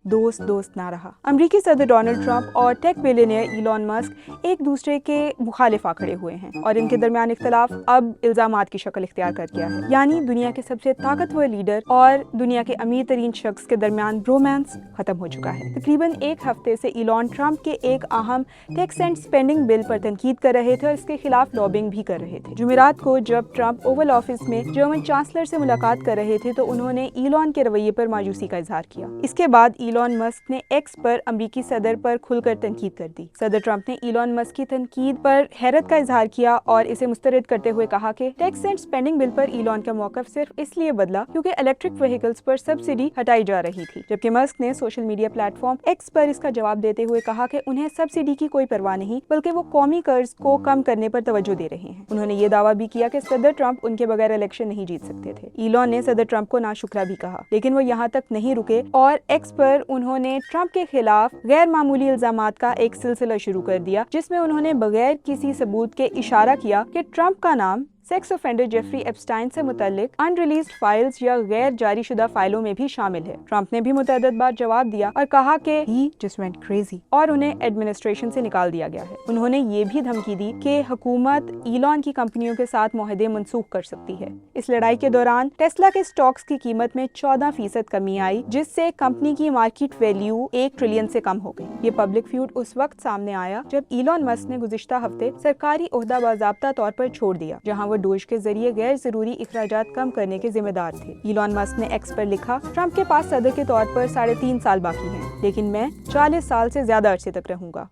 दोस्त दोस्त ना रहा। अमरीकी सदर डोनाल्ड ट्रंप और टेक बिलियनियर इलॉन मस्क एक दूसरे के मुखालिफ आ खड़े हुए हैं और इनके दरमियान इख्तलाफ अब इल्जामात की शक्ल इख्तियार कर गया है। यानी दुनिया के सबसे ताकतवर लीडर और दुनिया के अमीर तरीन शख्स के दरमियान रोमांस खत्म हो चुका है। तकरीबन एक हफ्ते से इलॉन ट्रंप के एक अहम टैक्स एंड स्पेंडिंग बिल पर तनकीद कर रहे थे और इसके खिलाफ लॉबिंग भी कर रहे थे। जुमेरात को जब ट्रंप ओवल ऑफिस में जर्मन चांसलर से मुलाकात कर रहे थे तो उन्होंने इलॉन के रवैये पर मायूसी का इजहार किया। इसके बाद इलॉन मस्क ने एक्स पर अमरीकी सदर पर खुलकर तनकीद कर दी। सदर ट्रंप ने इलॉन मस्क की तनकीद पर हैरत का इजहार किया और इसे मुस्तरद करते हुए कहा कि टैक्स एंड स्पेंडिंग बिल पर इलॉन का मौक़िफ़ सिर्फ इसलिए बदला क्योंकि इलेक्ट्रिक व्हीकल्स पर सब्सिडी हटाई जा रही थी। जबकि मस्क ने सोशल मीडिया प्लेटफॉर्म एक्स पर इसका जवाब देते हुए कहा कि उन्हें सब्सिडी की कोई परवाह नहीं, बल्कि वो कौमी कर्ज को कम करने पर तवज्जो दे रहे हैं। उन्होंने ये दावा भी किया कि सदर ट्रंप उनके बगैर इलेक्शन नहीं जीत सकते थे। इलॉन ने सदर ट्रंप को नाशुक्रा भी कहा, लेकिन वो यहाँ तक नहीं रुके और एक्स पर उन्होंने ट्रंप के खिलाफ गैर मामूली इल्जामात का एक सिलसिला शुरू कर दिया, जिसमें उन्होंने बगैर किसी सबूत के इशारा किया कि ट्रंप का नाम सेक्स ऑफेंडर जेफरी एप्स्टाइन से मुतल्लिक अनरिलीज्ड फाइल्स या गैर जारी शुदा फाइलों में भी शामिल है। ट्रंप ने भी मुतअद्दिद बार जवाब दिया और कहा कि he just went crazy और उन्हें एडमिनिस्ट्रेशन से निकाल दिया गया है। उन्होंने ये भी धमकी दी कि हुकूमत इलॉन की कंपनियों के साथ मुआहदे मनसूख कर सकती है। इस लड़ाई के दौरान टेस्ला के स्टॉक्स की कीमत में 14% कमी आई, जिससे कंपनी की मार्केट वैल्यू 1 ट्रिलियन से कम हो गई। ये पब्लिक फ्यूड उस वक्त सामने आया जब इलॉन मस्क ने गुज़िश्ता हफ्ते सरकारी ओहदा बाज़ाब्ता तौर पर छोड़ दिया, जहां वो डोज के जरिए गैर जरूरी इखराजात कम करने के जिम्मेदार थे। इलॉन मस्क ने एक्स पर लिखा, ट्रंप के पास सदर के तौर पर 3.5 साल बाकी हैं, लेकिन मैं 40 साल से ज्यादा अरसे तक रहूंगा।